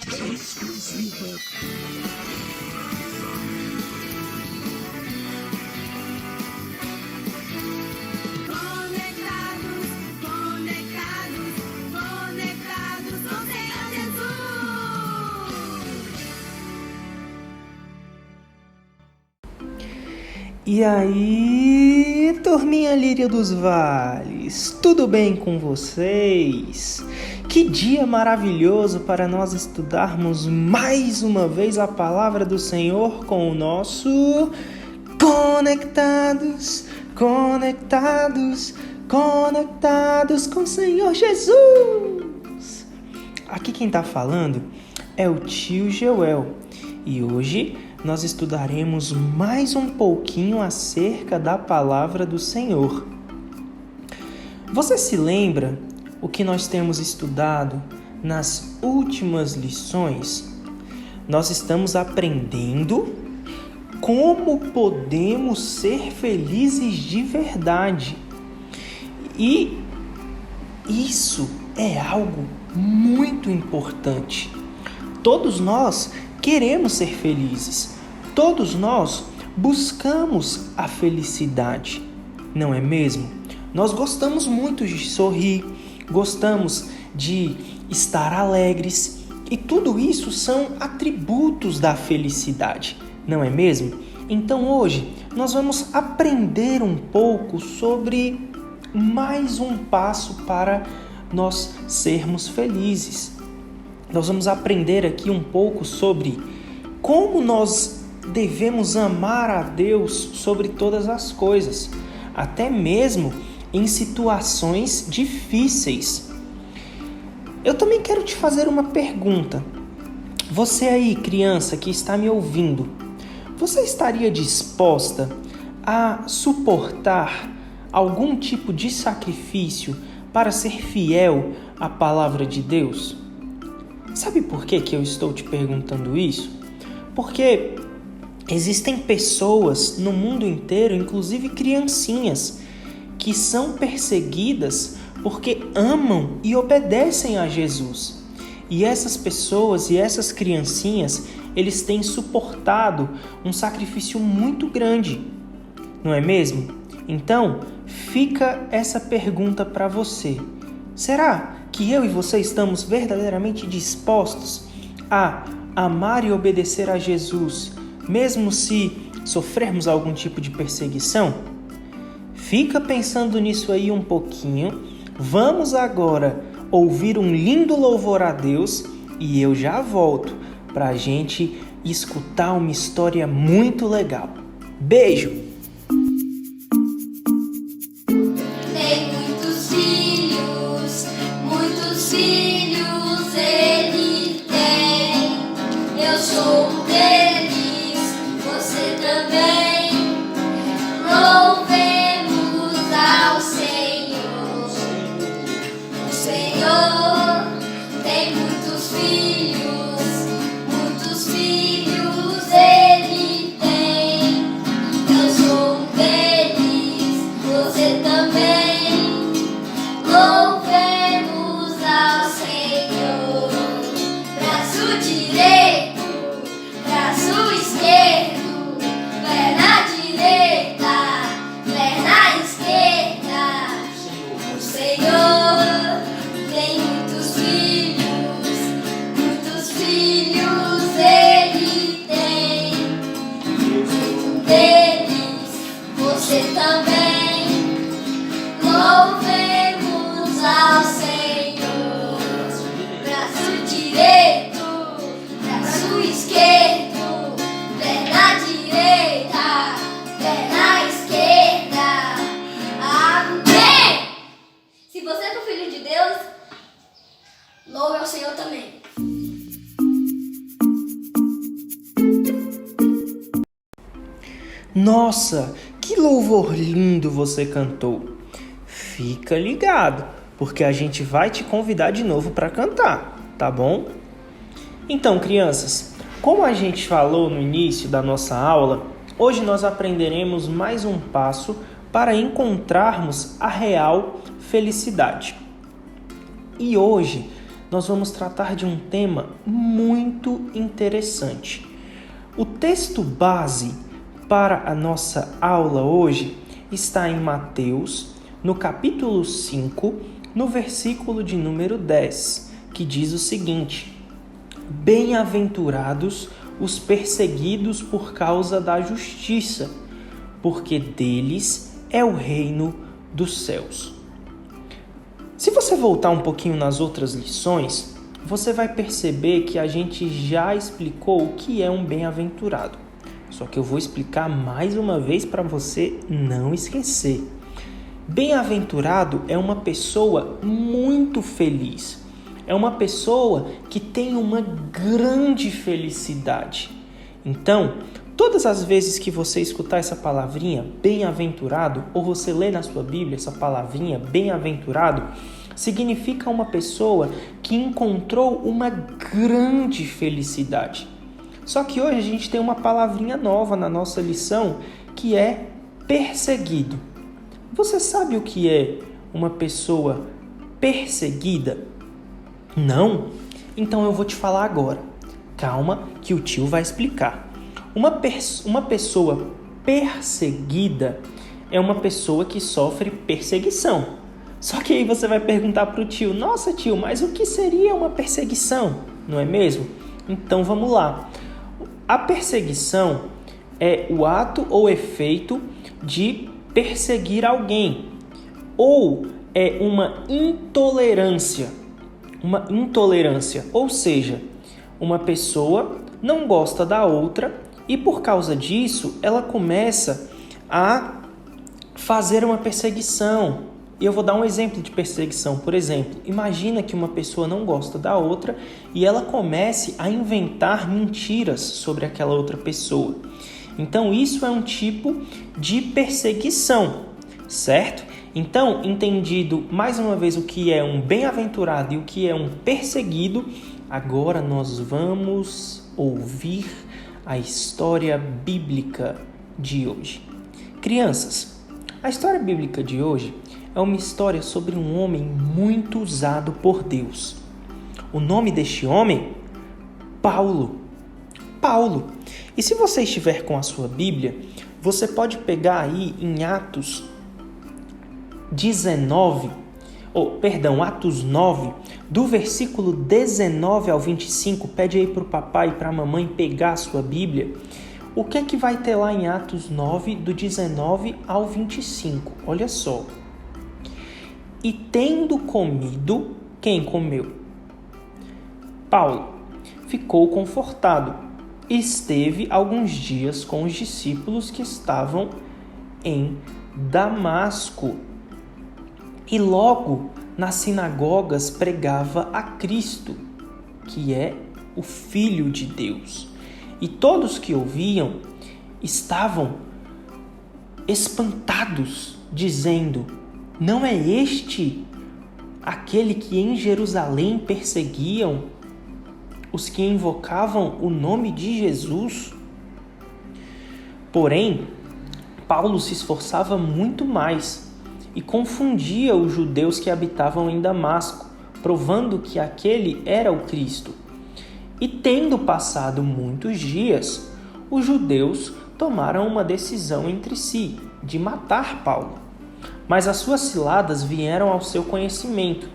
Exclusiva. Conectados, conectados, conectados com o Senhor Jesus. E aí, turminha Líria dos Vales, tudo bem com vocês? Que dia maravilhoso para nós estudarmos mais uma vez a palavra do Senhor com o nosso Conectados, Conectados, Conectados com o Senhor Jesus. Aqui quem está falando é o tio Joel e hoje nós estudaremos mais um pouquinho acerca da palavra do Senhor. Você se lembra o que nós temos estudado nas últimas lições? Nós estamos aprendendo como podemos ser felizes de verdade. E isso é algo muito importante. Todos nós queremos ser felizes. Todos nós buscamos a felicidade, não é mesmo? Nós gostamos muito de sorrir, gostamos de estar alegres e tudo isso são atributos da felicidade, não é mesmo? Então hoje nós vamos aprender um pouco sobre mais um passo para nós sermos felizes. Nós vamos aprender aqui um pouco sobre como nós devemos amar a Deus sobre todas as coisas, até mesmo em situações difíceis. Eu também quero te fazer uma pergunta. Você aí, criança que está me ouvindo, você estaria disposta a suportar algum tipo de sacrifício para ser fiel à palavra de Deus? Sabe por que eu estou te perguntando isso? Porque existem pessoas no mundo inteiro, inclusive criancinhas, que são perseguidas porque amam e obedecem a Jesus. E essas pessoas e essas criancinhas, eles têm suportado um sacrifício muito grande, não é mesmo? Então, fica essa pergunta para você. Será que eu e você estamos verdadeiramente dispostos a amar e obedecer a Jesus, mesmo se sofrermos algum tipo de perseguição? Fica pensando nisso aí um pouquinho. Vamos agora ouvir um lindo louvor a Deus e eu já volto para a gente escutar uma história muito legal. Beijo! Ele tem, eu sou um deles, você também. Louvemos ao Senhor. O Senhor tem muitos filhos Ele tem. Eu sou um deles, você também. Louvemos ao Senhor. Braço direito, braço esquerdo, perna direita, perna esquerda. O Senhor tem muitos filhos Ele tem. Um deles, você também. Louvemos ao Senhor. Braço direito, braço esquerdo, perna direita, perna esquerda. Amém! Se você é um filho de Deus, louve ao Senhor também. Nossa, que louvor lindo você cantou! Fica ligado, porque a gente vai te convidar de novo para cantar, tá bom? Então, crianças, como a gente falou no início da nossa aula, hoje nós aprenderemos mais um passo para encontrarmos a real felicidade. E hoje nós vamos tratar de um tema muito interessante. O texto base para a nossa aula hoje está em Mateus, no capítulo 5, no versículo de número 10, que diz o seguinte: Bem-aventurados os perseguidos por causa da justiça, porque deles é o reino dos céus. Se você voltar um pouquinho nas outras lições, você vai perceber que a gente já explicou o que é um bem-aventurado. Só que eu vou explicar mais uma vez para você não esquecer. Bem-aventurado é uma pessoa muito feliz. É uma pessoa que tem uma grande felicidade. Então, todas as vezes que você escutar essa palavrinha, bem-aventurado, ou você ler na sua Bíblia essa palavrinha, bem-aventurado, significa uma pessoa que encontrou uma grande felicidade. Só que hoje a gente tem uma palavrinha nova na nossa lição, que é perseguido. Você sabe o que é uma pessoa perseguida? Não? Então eu vou te falar agora. Calma que o tio vai explicar. Uma pessoa perseguida é uma pessoa que sofre perseguição. Só que aí você vai perguntar para o tio: nossa tio, mas o que seria uma perseguição? Não é mesmo? Então vamos lá. A perseguição é o ato ou efeito de perseguir alguém. Ou é uma intolerância. Uma intolerância, ou seja, uma pessoa não gosta da outra e por causa disso ela começa a fazer uma perseguição. E eu vou dar um exemplo de perseguição. Por exemplo, imagina que uma pessoa não gosta da outra e ela comece a inventar mentiras sobre aquela outra pessoa. Então isso é um tipo de perseguição, certo? Então, entendido mais uma vez o que é um bem-aventurado e o que é um perseguido, agora nós vamos ouvir a história bíblica de hoje. Crianças, a história bíblica de hoje é uma história sobre um homem muito usado por Deus. O nome deste homem? Paulo. Paulo. E se você estiver com a sua Bíblia, você pode pegar aí em Atos 9, do versículo 19 ao 25, pede aí para o papai e para a mamãe pegar a sua Bíblia. O que é que vai ter lá em Atos 9, do 19 ao 25? Olha só. E tendo comido, quem comeu? Paulo. Ficou confortado. Esteve alguns dias com os discípulos que estavam em Damasco. E logo nas sinagogas pregava a Cristo, que é o Filho de Deus. E todos que ouviam estavam espantados, dizendo: não é este aquele que em Jerusalém perseguiam os que invocavam o nome de Jesus? Porém, Paulo se esforçava muito mais e confundia os judeus que habitavam em Damasco, provando que aquele era o Cristo. E tendo passado muitos dias, os judeus tomaram uma decisão entre si de matar Paulo. Mas as suas ciladas vieram ao seu conhecimento,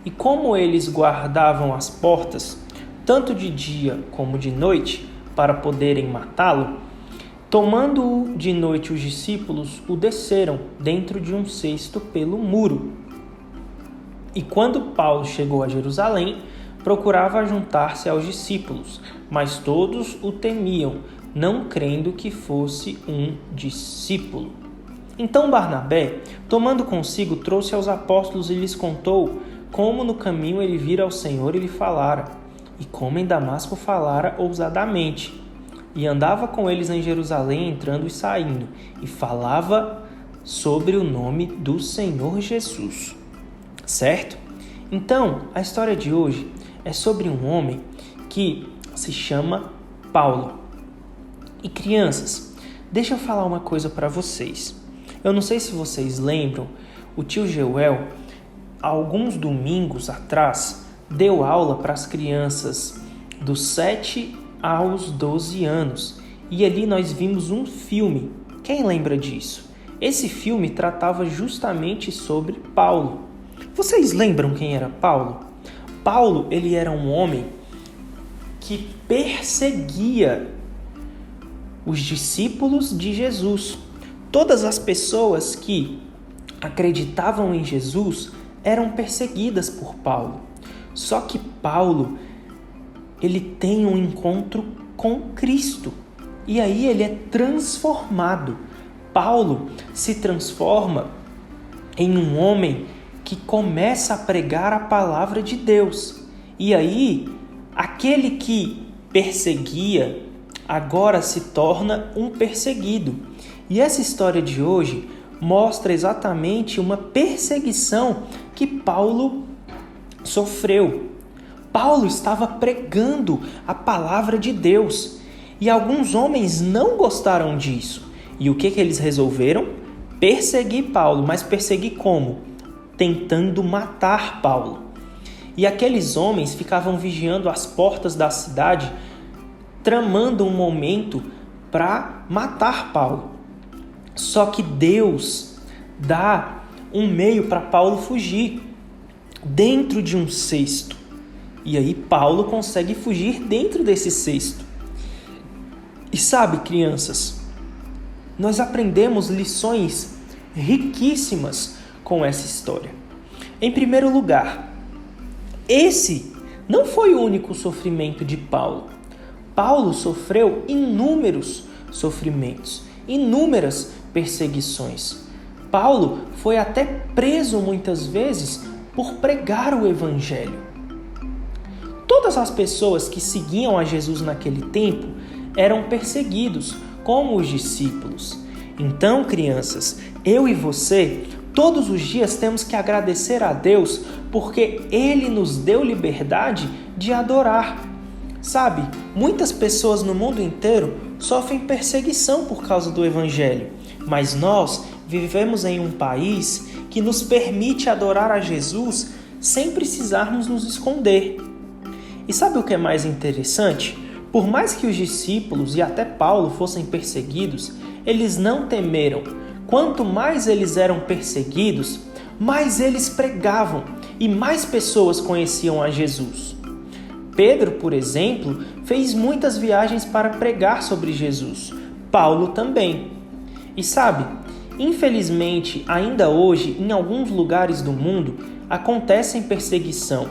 e como eles guardavam as portas, tanto de dia como de noite, para poderem matá-lo, tomando-o de noite os discípulos o desceram dentro de um cesto pelo muro. E quando Paulo chegou a Jerusalém, procurava juntar-se aos discípulos, mas todos o temiam, não crendo que fosse um discípulo. Então Barnabé, tomando consigo, trouxe aos apóstolos e lhes contou como no caminho ele vira ao Senhor e lhe falara, e como em Damasco falara ousadamente. E andava com eles em Jerusalém, entrando e saindo, e falava sobre o nome do Senhor Jesus. Certo? Então, a história de hoje é sobre um homem que se chama Paulo. E crianças, deixa eu falar uma coisa para vocês. Eu não sei se vocês lembram, o tio Joel, alguns domingos atrás, deu aula para as crianças dos 7 aos 12 anos. E ali nós vimos um filme. Quem lembra disso? Esse filme tratava justamente sobre Paulo. Vocês lembram quem era Paulo? Paulo, ele era um homem que perseguia os discípulos de Jesus. Todas as pessoas que acreditavam em Jesus eram perseguidas por Paulo. Só que Paulo, ele tem um encontro com Cristo. E aí ele é transformado. Paulo se transforma em um homem que começa a pregar a palavra de Deus. E aí, aquele que perseguia agora se torna um perseguido. E essa história de hoje mostra exatamente uma perseguição que Paulo sofreu. Paulo estava pregando a palavra de Deus e alguns homens não gostaram disso. E o que eles resolveram? Perseguir Paulo. Mas perseguir como? Tentando matar Paulo. E aqueles homens ficavam vigiando as portas da cidade, tramando um momento para matar Paulo. Só que Deus dá um meio para Paulo fugir dentro de um cesto. E aí Paulo consegue fugir dentro desse cesto. E sabe, crianças, nós aprendemos lições riquíssimas com essa história. Em primeiro lugar, esse não foi o único sofrimento de Paulo. Paulo sofreu inúmeros sofrimentos, inúmeras perseguições. Paulo foi até preso muitas vezes por pregar o evangelho. Todas as pessoas que seguiam a Jesus naquele tempo eram perseguidos, como os discípulos. Então, crianças, eu e você, todos os dias temos que agradecer a Deus porque Ele nos deu liberdade de adorar. Sabe, muitas pessoas no mundo inteiro sofrem perseguição por causa do Evangelho, mas nós vivemos em um país que nos permite adorar a Jesus sem precisarmos nos esconder. E sabe o que é mais interessante? Por mais que os discípulos e até Paulo fossem perseguidos, eles não temeram. Quanto mais eles eram perseguidos, mais eles pregavam e mais pessoas conheciam a Jesus. Pedro, por exemplo, fez muitas viagens para pregar sobre Jesus. Paulo também. E sabe, infelizmente, ainda hoje, em alguns lugares do mundo, acontece perseguição.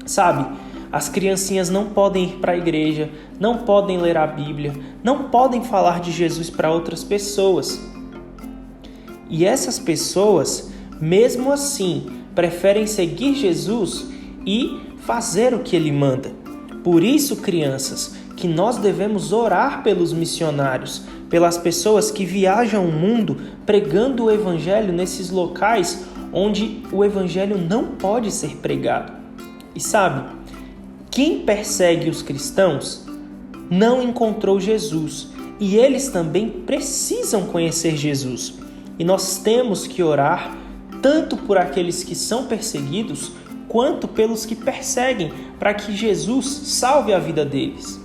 Sabe, as criancinhas não podem ir para a igreja, não podem ler a Bíblia, não podem falar de Jesus para outras pessoas. E essas pessoas, mesmo assim, preferem seguir Jesus e fazer o que Ele manda. Por isso, crianças, que nós devemos orar pelos missionários, pelas pessoas que viajam o mundo pregando o Evangelho nesses locais onde o Evangelho não pode ser pregado. E sabe, quem persegue os cristãos não encontrou Jesus e eles também precisam conhecer Jesus. E nós temos que orar tanto por aqueles que são perseguidos quanto pelos que perseguem, para que Jesus salve a vida deles.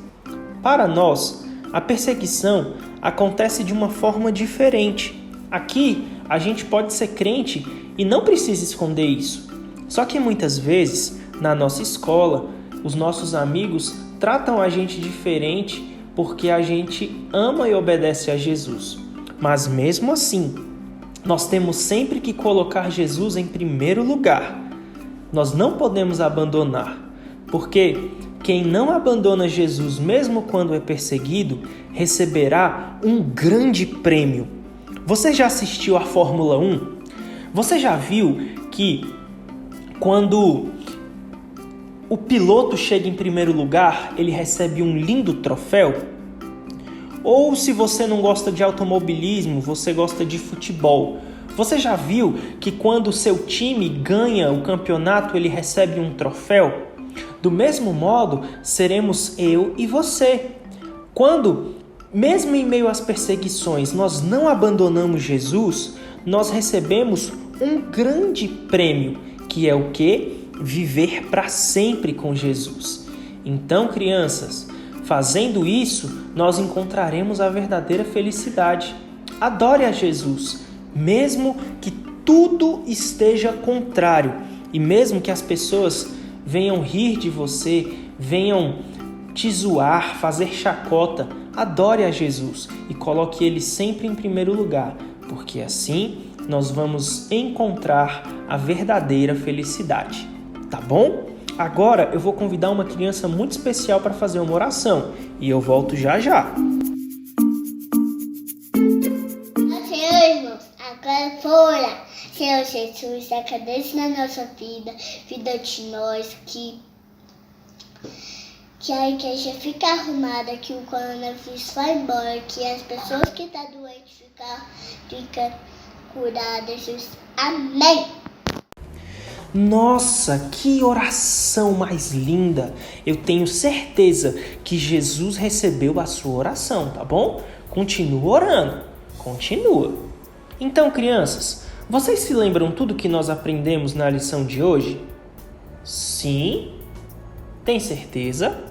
Para nós, a perseguição acontece de uma forma diferente. Aqui, a gente pode ser crente e não precisa esconder isso. Só que muitas vezes, na nossa escola, os nossos amigos tratam a gente diferente porque a gente ama e obedece a Jesus. Mas mesmo assim, nós temos sempre que colocar Jesus em primeiro lugar. Nós não podemos abandonar, porque quem não abandona Jesus mesmo quando é perseguido, receberá um grande prêmio. Você já assistiu à Fórmula 1? Você já viu que quando o piloto chega em primeiro lugar, ele recebe um lindo troféu? Ou se você não gosta de automobilismo, você gosta de futebol, você já viu que quando o seu time ganha o campeonato, ele recebe um troféu? Do mesmo modo, seremos eu e você. Quando, mesmo em meio às perseguições, nós não abandonamos Jesus, nós recebemos um grande prêmio, que é o quê? viver para sempre com Jesus. Então, crianças, fazendo isso, nós encontraremos a verdadeira felicidade. Adore a Jesus, mesmo que tudo esteja contrário e mesmo que as pessoas venham rir de você, venham te zoar, fazer chacota, adore a Jesus e coloque Ele sempre em primeiro lugar, porque assim nós vamos encontrar a verdadeira felicidade, tá bom? Agora eu vou convidar uma criança muito especial para fazer uma oração e eu volto já já. Senhor, irmãos, agora fora, Senhor Jesus, agradeço na nossa vida de nós, que a igreja fica arrumada, que o coronavírus vai embora, que as pessoas que estão doentes ficam curadas, Jesus. Amém! Nossa, que oração mais linda! Eu tenho certeza que Jesus recebeu a sua oração, tá bom? Continua orando, continua. Então, crianças, vocês se lembram tudo que nós aprendemos na lição de hoje? Sim? Tem certeza?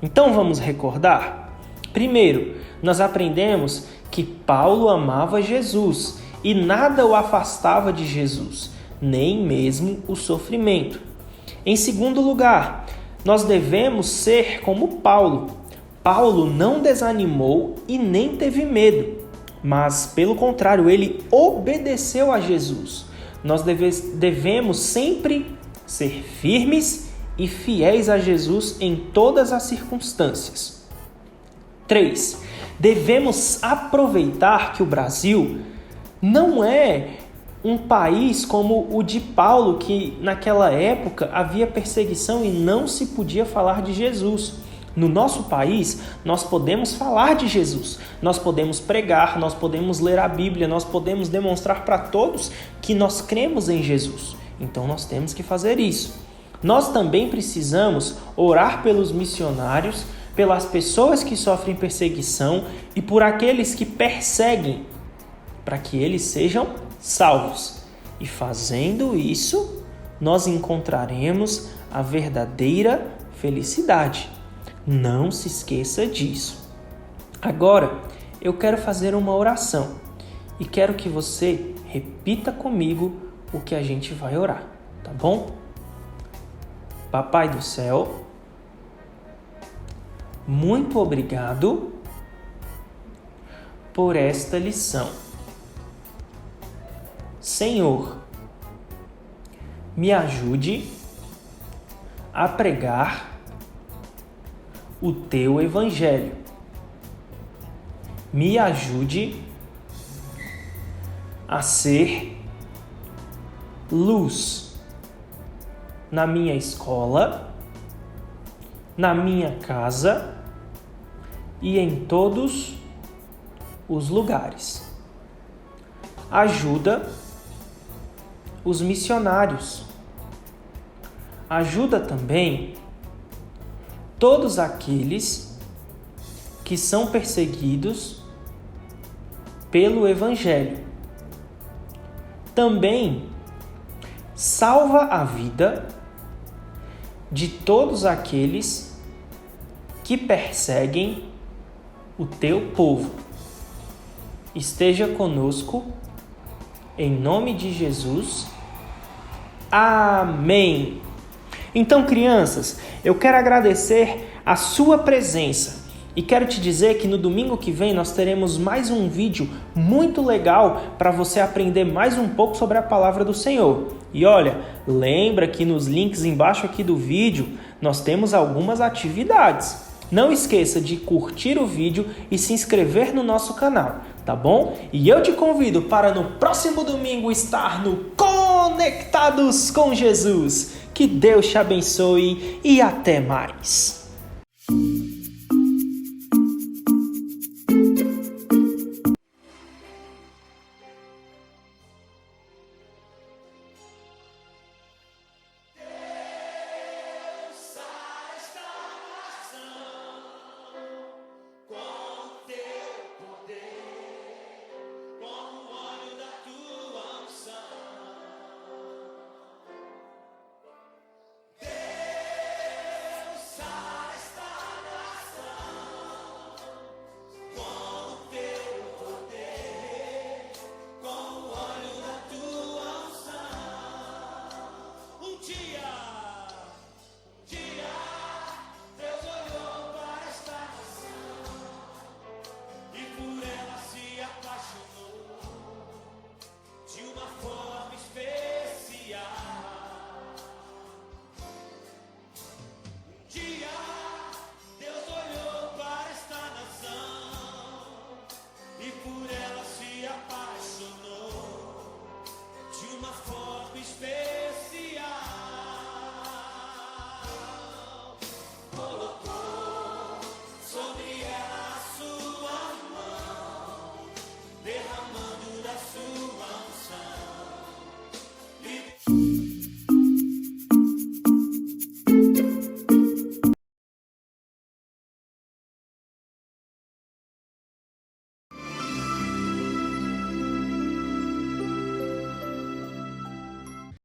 Então vamos recordar? Primeiro, nós aprendemos que Paulo amava Jesus e nada o afastava de Jesus, nem mesmo o sofrimento. Em segundo lugar, nós devemos ser como Paulo. Paulo não desanimou e nem teve medo, mas, pelo contrário, ele obedeceu a Jesus. Nós devemos sempre ser firmes e fiéis a Jesus em todas as circunstâncias. 3. Devemos aproveitar que o Brasil não é um país como o de Paulo, que naquela época havia perseguição e não se podia falar de Jesus. No nosso país, nós podemos falar de Jesus, nós podemos pregar, nós podemos ler a Bíblia, nós podemos demonstrar para todos que nós cremos em Jesus. Então nós temos que fazer isso. Nós também precisamos orar pelos missionários, pelas pessoas que sofrem perseguição e por aqueles que perseguem, para que eles sejam salvos. E fazendo isso, nós encontraremos a verdadeira felicidade. Não se esqueça disso. Agora, eu quero fazer uma oração e quero que você repita comigo o que a gente vai orar, tá bom? Papai do céu, muito obrigado por esta lição. Senhor, me ajude a pregar o teu evangelho. Me ajude a ser luz na minha escola, na minha casa e em todos os lugares. Ajuda os missionários. Ajuda também todos aqueles que são perseguidos pelo Evangelho. Também salva a vida de todos aqueles que perseguem o teu povo. Esteja conosco, em nome de Jesus. Amém. Então, crianças, eu quero agradecer a sua presença e quero te dizer que no domingo que vem nós teremos mais um vídeo muito legal para você aprender mais um pouco sobre a palavra do Senhor. E olha, lembra que nos links embaixo aqui do vídeo nós temos algumas atividades. Não esqueça de curtir o vídeo e se inscrever no nosso canal, tá bom? E eu te convido para no próximo domingo estar no Conectados com Jesus. Que Deus te abençoe e até mais!